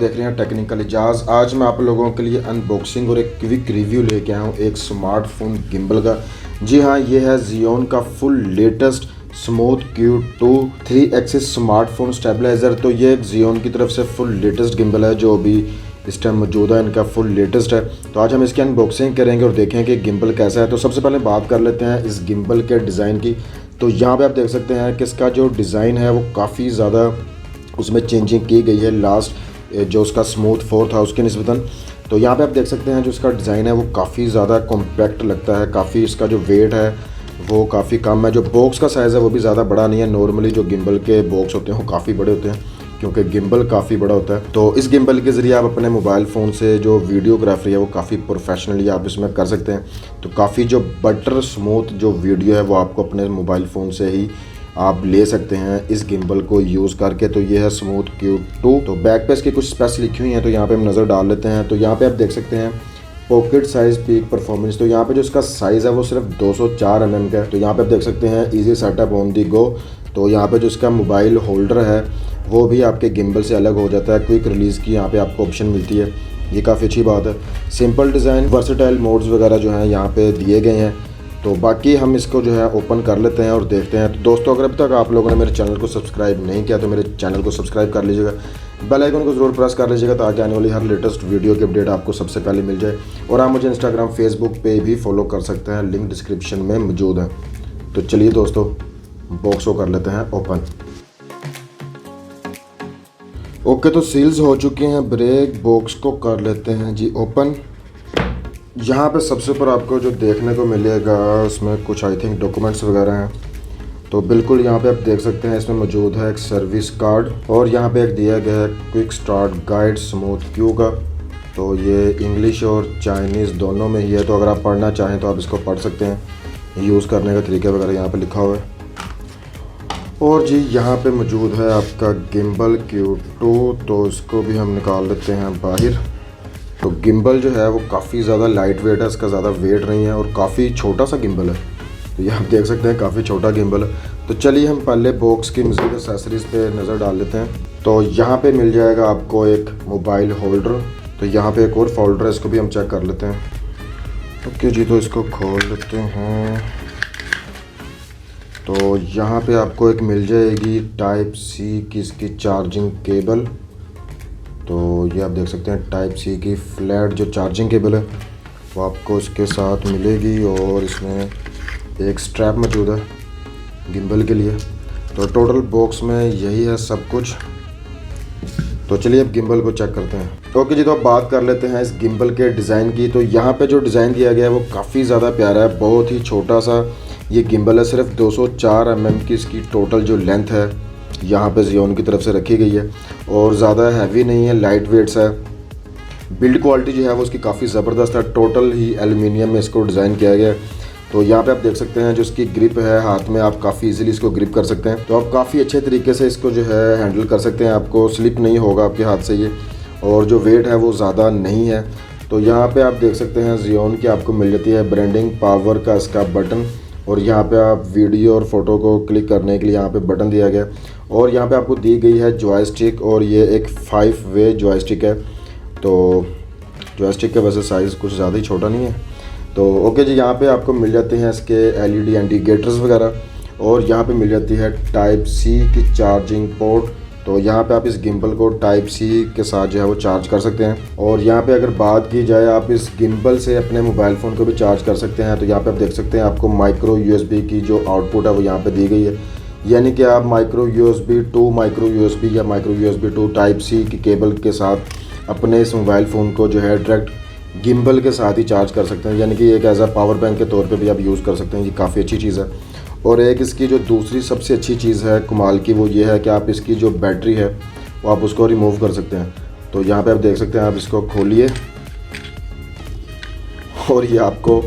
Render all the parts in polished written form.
देख रहे हैं टेक्निकल इजाज़। आज मैं आप लोगों के लिए अनबॉक्सिंग और एक क्विक रिव्यू लेके आया हूँ एक स्मार्टफोन गिम्बल का। जी हाँ, ये है Xion का full latest smooth Q2 3 axis smartphone stabiliser. तो ये एक Xion की तरफ से फुल लेटेस्ट गिम्बल है जो अभी इस टाइम मौजूदा इनका फुल लेटेस्ट है। तो आज हम इसकी अनबॉक्सिंग करेंगे और देखें कि गिम्बल कैसा है। तो सबसे पहले बात कर लेते हैं इस गिम्बल के डिज़ाइन की। तो यहाँ पे आप देख सकते हैं कि इसका जो डिज़ाइन है वो काफ़ी ज़्यादा उसमें चेंजिंग की गई है लास्ट जो उसका स्मूथ 4 था उसके निस्बतन। तो यहाँ पे आप देख सकते हैं जो इसका डिज़ाइन है वो काफ़ी ज़्यादा कॉम्पैक्ट लगता है। काफ़ी इसका जो वेट है वो काफ़ी कम है। जो बॉक्स का साइज़ है वो भी ज़्यादा बड़ा नहीं है। नॉर्मली जो गिम्बल के बॉक्स होते हैं वो काफ़ी बड़े होते हैं क्योंकि गिम्बल काफ़ी बड़ा होता है। तो इस गिम्बल के ज़रिए आप अपने मोबाइल फ़ोन से जो वीडियोग्राफी है वो काफ़ी प्रोफेशनली आप इसमें कर सकते हैं। तो काफ़ी जो बटर स्मूथ जो वीडियो है वो आपको अपने मोबाइल फ़ोन से ही आप ले सकते हैं इस गिम्बल को यूज़ करके। तो ये है स्मूथ Q2। तो बैक पे इसकी कुछ स्पेक्स लिखी हुई हैं तो यहाँ पे हम नज़र डाल लेते हैं। तो यहाँ पे आप देख सकते हैं पॉकेट साइज़ पीक परफॉर्मेंस। तो यहाँ पे जो इसका साइज़ है वो सिर्फ 204 mm का है। तो यहाँ पे आप देख सकते हैं इजी सेटअप ऑन दी गो। तो यहाँ पे जो इसका मोबाइल होल्डर है वो भी आपके गिम्बल से अलग हो जाता है। क्विक रिलीज़ की यहाँ पे आपको ऑप्शन मिलती है, ये काफ़ी अच्छी बात है। सिंपल डिज़ाइन, वर्सेटाइल मोड्स वगैरह जो हैं यहाँ पे दिए गए हैं। तो बाकी हम इसको जो है ओपन कर लेते हैं और देखते हैं। तो दोस्तों, अगर अब तक आप लोगों ने मेरे चैनल को सब्सक्राइब नहीं किया तो मेरे चैनल को सब्सक्राइब कर लीजिएगा, बेल आइकन को ज़रूर प्रेस कर लीजिएगा ताकि आने वाली हर लेटेस्ट वीडियो की अपडेट आपको सबसे पहले मिल जाए। और आप मुझे इंस्टाग्राम, फेसबुक पे भी फॉलो कर सकते हैं, लिंक डिस्क्रिप्शन में मौजूद है। तो चलिए दोस्तों, बॉक्स को कर लेते हैं ओपन। ओके, तो सील्स हो चुके हैं ब्रेक। बॉक्स को कर लेते हैं जी ओपन। यहाँ पे सबसे ऊपर आपको जो देखने को मिलेगा उसमें कुछ आई थिंक डॉक्यूमेंट्स वगैरह हैं। तो बिल्कुल यहाँ पे आप देख सकते हैं इसमें मौजूद है एक सर्विस कार्ड और यहाँ पे एक दिया गया है quick start guide smooth Q का। तो ये इंग्लिश और चाइनीज़ दोनों में ही है। तो अगर आप पढ़ना चाहें तो आप इसको पढ़ सकते हैं। यूज़ करने का तरीका वगैरह यहाँ पर लिखा हुआ है। और जी यहाँ पे मौजूद है आपका गिम्बल Q2। तो इसको भी हम निकाल लेते हैं बाहर। तो गिम्बल जो है वो काफ़ी ज़्यादा लाइट वेट है, इसका ज़्यादा वेट नहीं है और काफ़ी छोटा सा गिम्बल है। तो ये आप देख सकते हैं काफ़ी छोटा गिम्बल है। तो चलिए हम पहले बॉक्स की मज़ीद एक्सेसरीज़ पे नज़र डाल लेते हैं। तो यहाँ पे मिल जाएगा आपको एक मोबाइल होल्डर। तो यहाँ पे एक और फोल्डर है, इसको भी हम चेक कर लेते हैं। ओके जी, तो इसको खोल लेते हैं। तो यहाँ पे आपको एक मिल जाएगी Type-C की इसकी चार्जिंग केबल। तो ये आप देख सकते हैं Type-C की फ्लैट जो चार्जिंग केबल है वो आपको इसके साथ मिलेगी और इसमें एक स्ट्रैप मौजूद है गिम्बल के लिए। तो टोटल बॉक्स में यही है सब कुछ। तो चलिए अब गिम्बल को चेक करते हैं। ओके जी, तो अब बात कर लेते हैं इस गिम्बल के डिज़ाइन की। तो यहाँ पे जो डिज़ाइन दिया गया है वो काफ़ी ज़्यादा प्यारा है। बहुत ही छोटा सा ये गिम्बल है, सिर्फ 204 mm की इसकी टोटल जो लेंथ है यहाँ पे Xion की तरफ से रखी गई है और ज़्यादा हैवी नहीं है, लाइट वेट्स है। बिल्ड क्वालिटी जो है वो उसकी काफ़ी ज़बरदस्त है। टोटल ही एल्युमिनियम में इसको डिज़ाइन किया गया है। तो यहाँ पे आप देख सकते हैं जो इसकी ग्रिप है हाथ में, आप काफ़ी इजीली इसको ग्रिप कर सकते हैं। तो आप काफ़ी अच्छे तरीके से इसको जो है हैंडल कर सकते हैं। आपको स्लिप नहीं होगा आपके हाथ से ये, और जो वेट है वो ज़्यादा नहीं है। तो यहाँ पे आप देख सकते हैं Xion की आपको मिल जाती है ब्रांडिंग पावर का इसका बटन। और यहाँ पे आप वीडियो और फोटो को क्लिक करने के लिए यहाँ पे बटन दिया गया। और यहाँ पे आपको दी गई है जॉयस्टिक और ये एक 5 वे जॉयस्टिक है। तो जॉयस्टिक का वैसे साइज़ कुछ ज़्यादा ही छोटा नहीं है। तो ओके जी, यहाँ पे आपको मिल जाते हैं इसके LED इंडिकेटर्स वगैरह और यहाँ पे मिल जाती है Type-C की चार्जिंग पोर्ट। तो यहाँ पे आप इस गिम्बल को Type-C के साथ जो है वो चार्ज कर सकते हैं। और यहाँ पे अगर बात की जाए आप इस गिम्बल से अपने मोबाइल फ़ोन को भी चार्ज कर सकते हैं। तो यहाँ पे आप देख सकते हैं आपको माइक्रो USB की जो आउटपुट है वो यहाँ पे दी गई है। यानी कि आप micro USB to micro USB या माइक्रो USB टू Type-C की केबल के साथ अपने इस मोबाइल फ़ोन को जो है डायरेक्ट गिम्बल के साथ ही चार्ज कर सकते हैं। यानी कि एक एज अ पावर बैंक के तौर पे भी आप यूज़ कर सकते हैं। ये काफ़ी अच्छी चीज़ है। और एक इसकी जो दूसरी सबसे अच्छी चीज़ है कमाल की, वो ये है कि आप इसकी जो बैटरी है वो आप उसको रिमूव कर सकते हैं। तो यहाँ पे आप देख सकते हैं, आप इसको खोलिए और ये आपको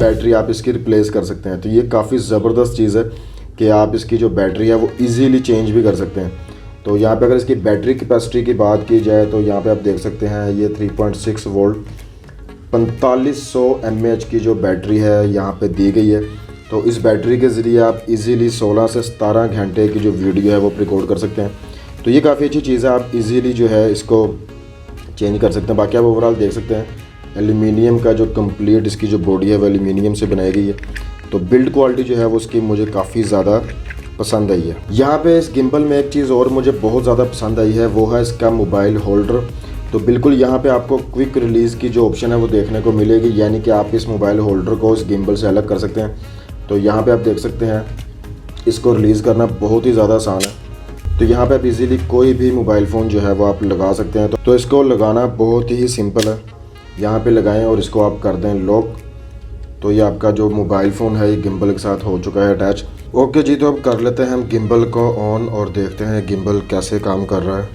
बैटरी आप इसकी रिप्लेस कर सकते हैं। तो ये काफ़ी ज़बरदस्त चीज़ है कि आप इसकी जो बैटरी है वो ईज़िली चेंज भी कर सकते हैं। तो यहाँ पे अगर इसकी बैटरी कैपेसिटी की बात की जाए तो यहाँ पे आप देख सकते हैं ये 3.6 वोल्ट 4500 mAh की जो बैटरी है यहाँ पे दी गई है। तो इस बैटरी के ज़रिए आप इजीली 16 से 17 घंटे की जो वीडियो है वो रिकॉर्ड कर सकते हैं। तो ये काफ़ी अच्छी चीज़ है। आप इजीली जो है इसको चेंज कर सकते हैं। बाकी आप ओवरऑल देख सकते हैं एल्यूमिनियम का जो कंप्लीट इसकी जो बॉडी है वो एल्यूमिनियम से बनाई गई है। तो बिल्ड क्वालिटी जो है वो उसकी मुझे काफ़ी ज़्यादा पसंद आई है। यहाँ पे इस गिम्बल में एक चीज़ और मुझे बहुत ज़्यादा पसंद आई है, वो है इसका मोबाइल होल्डर। तो बिल्कुल यहाँ पे आपको क्विक रिलीज़ की जो ऑप्शन है वो देखने को मिलेगी, यानी कि आप इस मोबाइल होल्डर को इस गिम्बल से अलग कर सकते हैं। तो यहाँ पे आप देख सकते हैं इसको रिलीज़ करना बहुत ही ज़्यादा आसान है। तो यहाँ पे आप इजीली कोई भी मोबाइल फ़ोन जो है वो आप लगा सकते हैं। तो इसको लगाना बहुत ही सिंपल है, यहाँ पे लगाएं और इसको आप कर दें लॉक। तो ये आपका जो मोबाइल फ़ोन है ये गिम्बल के साथ हो चुका है अटैच। ओके जी, तो अब कर लेते हैं हम गिम्बल को ऑन और देखते हैं गिम्बल कैसे काम कर रहा है।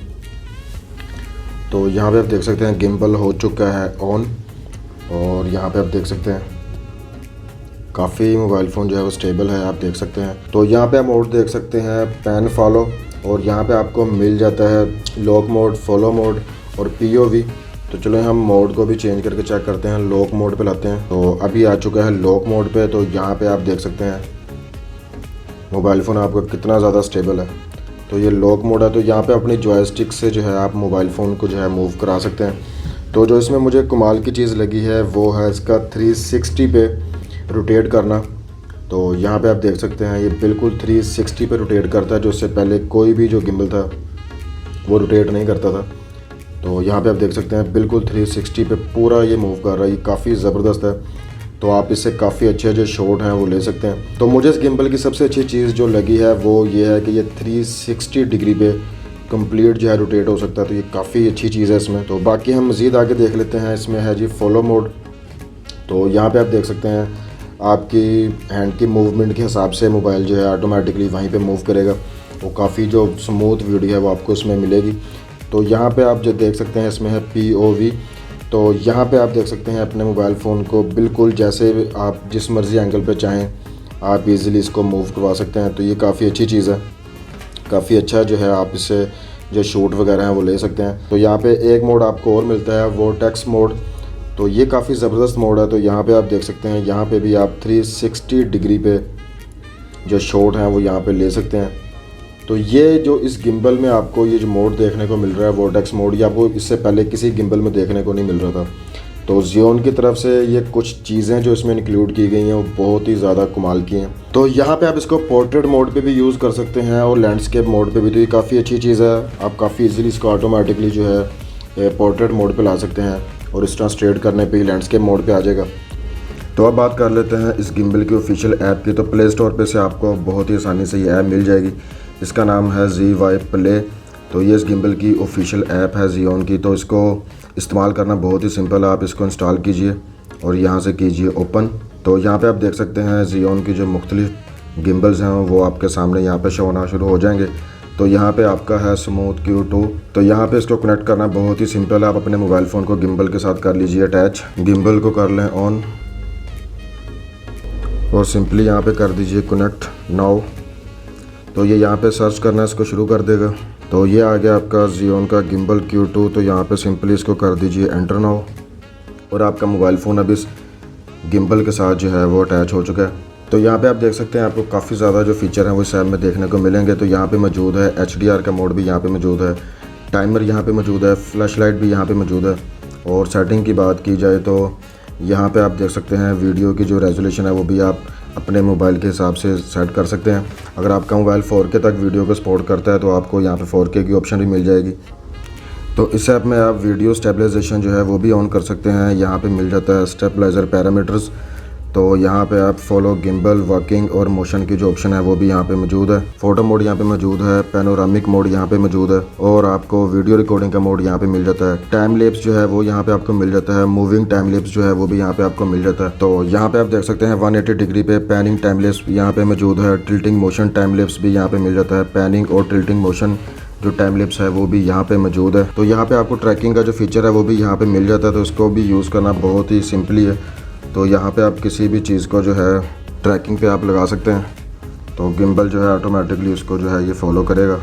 तो यहाँ पे आप देख सकते हैं गिम्बल हो चुका है ऑन, और यहाँ पे आप देख सकते हैं काफ़ी मोबाइल फ़ोन जो है वो स्टेबल है, आप देख सकते हैं। तो यहाँ पे आप मोड देख सकते हैं पैन फॉलो, और यहाँ पे आपको मिल जाता है लॉक मोड, फॉलो मोड और POV। तो चलो हम मोड को भी चेंज करके चेक करते हैं, लॉक मोड पे लाते हैं। तो अभी आ चुका है लॉक मोड पे। तो यहाँ पे आप देख सकते हैं मोबाइल फ़ोन आपका कितना ज़्यादा स्टेबल है। तो ये लॉक मोड है। तो यहाँ पे अपनी जॉयस्टिक से जो है आप मोबाइल फ़ोन को जो है मूव करा सकते हैं। तो जो इसमें मुझे कमाल की चीज़ लगी है वो है इसका 360 पे रोटेट करना। तो यहाँ पे आप देख सकते हैं ये बिल्कुल 360 पे रोटेट करता है, जो इससे पहले कोई भी जो गिम्बल था वो रोटेट नहीं करता था। तो यहाँ पे आप देख सकते हैं बिल्कुल 360 पे पूरा ये मूव कर रहा है, ये काफ़ी ज़बरदस्त है। तो आप इससे काफ़ी अच्छे जो शॉट हैं वो ले सकते हैं। तो मुझे इस गिम्बल की सबसे अच्छी चीज़ जो लगी है वो ये है कि ये 360 डिग्री पे कंप्लीट जो है रोटेट हो सकता है। तो ये काफ़ी अच्छी चीज़ है इसमें। तो बाकी हम मज़ीद आगे देख लेते हैं। इसमें है जी फॉलो मोड। तो यहाँ पे आप देख सकते हैं आपकी हैंड की मूवमेंट के हिसाब से मोबाइल जो है ऑटोमेटिकली वहीं पे मूव करेगा। वो काफ़ी जो स्मूथ वीडियो है वो आपको इसमें मिलेगी। तो यहाँ पे आप जो देख सकते हैं इसमें है POV। तो यहाँ पे आप देख सकते हैं अपने मोबाइल फ़ोन को बिल्कुल जैसे आप जिस मर्ज़ी एंगल पे चाहें आप इजीली इसको मूव करवा सकते हैं। तो ये काफ़ी अच्छी चीज़ है, काफ़ी अच्छा जो है आप इससे जो शूट वगैरह हैं वो ले सकते हैं। तो यहाँ पे एक मोड आपको और मिलता है वो टेक्स्ट मोड। तो ये काफ़ी ज़बरदस्त मोड है। तो यहाँ पे आप देख सकते हैं यहाँ पे भी आप 360 डिग्री पे जो शॉट हैं वो यहाँ पे ले सकते हैं। तो ये जो इस गिम्बल में आपको ये जो मोड देखने को मिल रहा है वोर्टेक्स मोड, ये आपको इससे पहले किसी गिम्बल में देखने को नहीं मिल रहा था। तो जियोन की तरफ से ये कुछ चीज़ें जो इसमें इंक्लूड की गई हैं वो बहुत ही ज़्यादा कमाल की हैं। तो यहाँ पे आप इसको पोर्ट्रेट मोड पे भी यूज़ कर सकते हैं और लैंडस्केप मोड पे भी। तो ये काफ़ी अच्छी चीज़ है, आप काफ़ी इजीली इसको ऑटोमेटिकली जो है पोर्ट्रेट मोड पे ला सकते हैं और इस तरह स्ट्रेट करने पे ही लैंडस्केप मोड पे आ जाएगा। तो अब बात कर लेते हैं इस गिम्बल की ऑफिशियल ऐप की। तो प्ले स्टोर पे से आपको बहुत ही आसानी से ये ऐप मिल जाएगी। इसका नाम है ZY Play। तो ये इस गिम्बल की ऑफिशियल ऐप है जियोन की। तो इसको इस्तेमाल करना बहुत ही सिंपल है, आप इसको इंस्टॉल कीजिए और यहाँ से कीजिए ओपन। तो यहाँ पे आप देख सकते हैं जियोन की जो मुख्तलिफ गिम्बल्स हैं वो आपके सामने यहाँ पे शो होना शुरू हो जाएंगे। तो यहाँ पे आपका है स्मूथ Q2। तो यहाँ पे इसको कनेक्ट करना बहुत ही सिंपल है, आप अपने मोबाइल फ़ोन को गिम्बल के साथ कर लीजिए अटैच। गिम्बल को कर लें ऑन और सिंपली यहाँ पे कर दीजिए कनेक्ट नाउ। तो ये यहाँ पे सर्च करना है इसको शुरू कर देगा। तो ये आ गया आपका जियोन का गिम्बल Q2। तो यहाँ पे सिंपली इसको कर दीजिए एंटर नाउ और आपका मोबाइल फ़ोन अब इस गिम्बल के साथ जो है वो अटैच हो चुका है। तो यहाँ पे आप देख सकते हैं आपको काफ़ी ज़्यादा जो फीचर हैं वो इस ऐप में देखने को मिलेंगे। तो यहाँ पे मौजूद है HDR का मोड भी यहाँ पे मौजूद है, टाइमर यहाँ पे मौजूद है, फ्लैश लाइट भी यहाँ पे मौजूद है। और सेटिंग की बात की जाए तो यहाँ पे आप देख सकते हैं वीडियो की जो रेजोल्यूशन है वो भी आप अपने मोबाइल के हिसाब से सेट कर सकते हैं। अगर आपका मोबाइल 4K तक वीडियो को सपोर्ट करता है तो आपको यहाँ पे 4K की ऑप्शन भी मिल जाएगी। तो इस ऐप में आप वीडियो स्टेबलाइजेशन जो है वो भी ऑन कर सकते हैं। यहाँ पे मिल जाता है स्टेबलाइजर पैरामीटर्स। तो यहाँ पे आप फॉलो गिम्बल, वर्किंग और मोशन की जो ऑप्शन है वो भी यहाँ पे मौजूद है। फ़ोटो मोड यहाँ पे मौजूद है, पैनोरामिक मोड यहाँ पे मौजूद है और आपको वीडियो रिकॉर्डिंग का मोड यहाँ पे मिल जाता है। टाइम लैप्स जो है वो यहाँ पे आपको मिल जाता है, मूविंग टाइम लैप्स जो है वो भी यहाँ पे आपको मिल जाता है। तो यहाँ पे आप देख सकते हैं 180 डिग्री पे पैनिंग टाइम लैप्स यहाँ पे मौजूद है, टिल्टिंग मोशन टाइम लैप्स भी यहाँ पे मिल जाता है। पैनिंग और टिल्टिंग मोशन जो टाइम लैप्स है वो भी यहाँ पे मौजूद है। तो यहाँ पे आपको ट्रैकिंग का जो फीचर है वो भी यहाँ पे मिल जाता है। तो इसको भी यूज़ करना बहुत ही सिंपली है। तो यहाँ पे आप किसी भी चीज़ को जो है ट्रैकिंग पे आप लगा सकते हैं। तो गिम्बल जो है ऑटोमेटिकली इसको जो है ये फॉलो करेगा।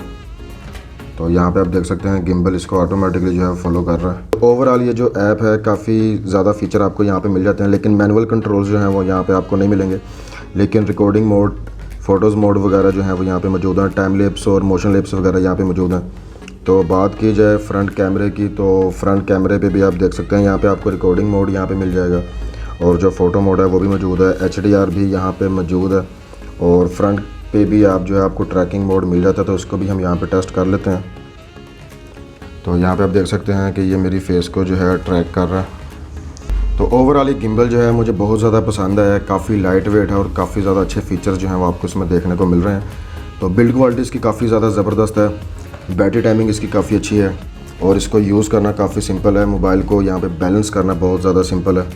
तो यहाँ पे आप देख सकते हैं गिम्बल इसको ऑटोमेटिकली जो है फॉलो कर रहा है। तो ओवरऑल ये जो ऐप है काफ़ी ज़्यादा फीचर आपको यहाँ पे मिल जाते हैं, लेकिन मैनुअल कंट्रोल्स जो हैं वो यहाँ पे आपको नहीं मिलेंगे। लेकिन रिकॉर्डिंग मोड, फ़ोटोज़ मोड वगैरह जो है वो यहाँ पे मौजूद है। टाइम लैप्स और मोशन लैप्स वगैरह यहाँ पे मौजूद हैं। तो बात की जाए फ्रंट कैमरे की, तो फ्रंट कैमरे पे भी आप देख सकते हैं यहाँ पे आपको रिकॉर्डिंग मोड यहाँ पे मिल जाएगा और जो फ़ोटो मोड है वो भी मौजूद है। HDR भी यहाँ पे मौजूद है और फ्रंट पे भी आप जो है आपको ट्रैकिंग मोड मिल जाता है, तो इसको भी हम यहाँ पे टेस्ट कर लेते हैं। तो यहाँ पे आप देख सकते हैं कि ये मेरी फेस को जो है ट्रैक कर रहा है। तो ओवरऑल ये गिम्बल जो है मुझे बहुत ज़्यादा पसंद आया है, काफ़ी लाइट वेट है और काफ़ी ज़्यादा अच्छे फीचर्स जो हैं वो आपको इसमें देखने को मिल रहे हैं। तो बिल्ड क्वालिटी इसकी काफ़ी ज़्यादा ज़बरदस्त है, बैटरी टाइमिंग इसकी काफ़ी अच्छी है और इसको यूज़ करना काफ़ी सिंपल है। मोबाइल को यहाँ पे बैलेंस करना बहुत ज़्यादा सिंपल है।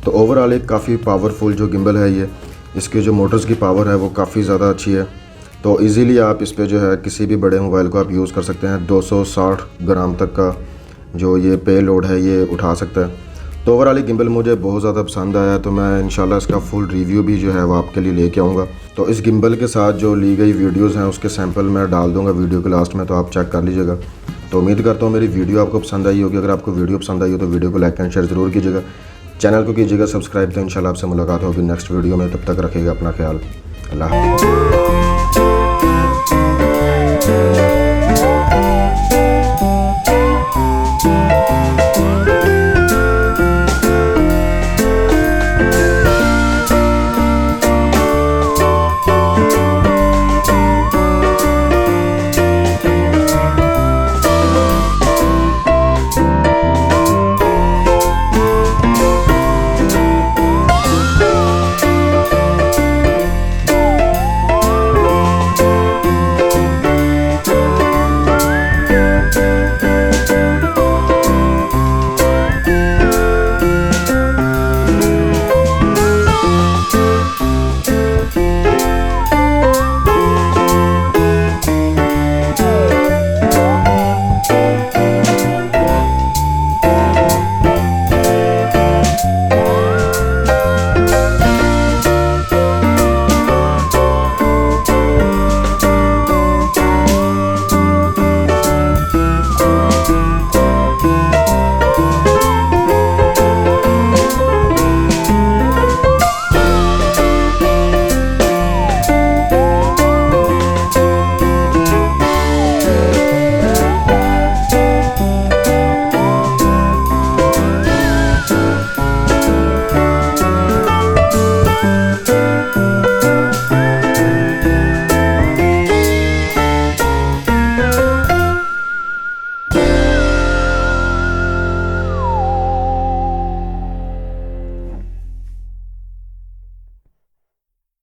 तो ओवरऑल एक काफ़ी पावरफुल जो गिम्बल है ये, इसकी जो मोटर्स की पावर है वो काफ़ी ज़्यादा अच्छी है। तो इजीली आप इस पे जो है किसी भी बड़े मोबाइल को आप यूज़ कर सकते हैं। 260 ग्राम तक का जो ये पे लोड है ये उठा सकता है। तो ओवरऑल ये गिम्बल मुझे बहुत ज़्यादा पसंद आया, तो मैं इंशाल्लाह इसका फुल रिव्यू भी जो है वो आपके लिए लेके आऊँगा। तो इस गिम्बल के साथ जो ली गई वीडियोज़ हैं उसके सैंपल मैं डाल दूँगा वीडियो के लास्ट में, तो आप चेक कर लीजिएगा। तो उम्मीद करता हूँ मेरी वीडियो आपको पसंद आई होगी। अगर आपको वीडियो पसंद आई हो तो वीडियो को लाइक एंड शेयर ज़रूर कीजिएगा, चैनल को कीजिएगा सब्सक्राइब। तो इंशाल्लाह आपसे मुलाकात होगी नेक्स्ट वीडियो में, तब तक रखिएगा अपना ख्याल। अल्लाह हाफ़िज़।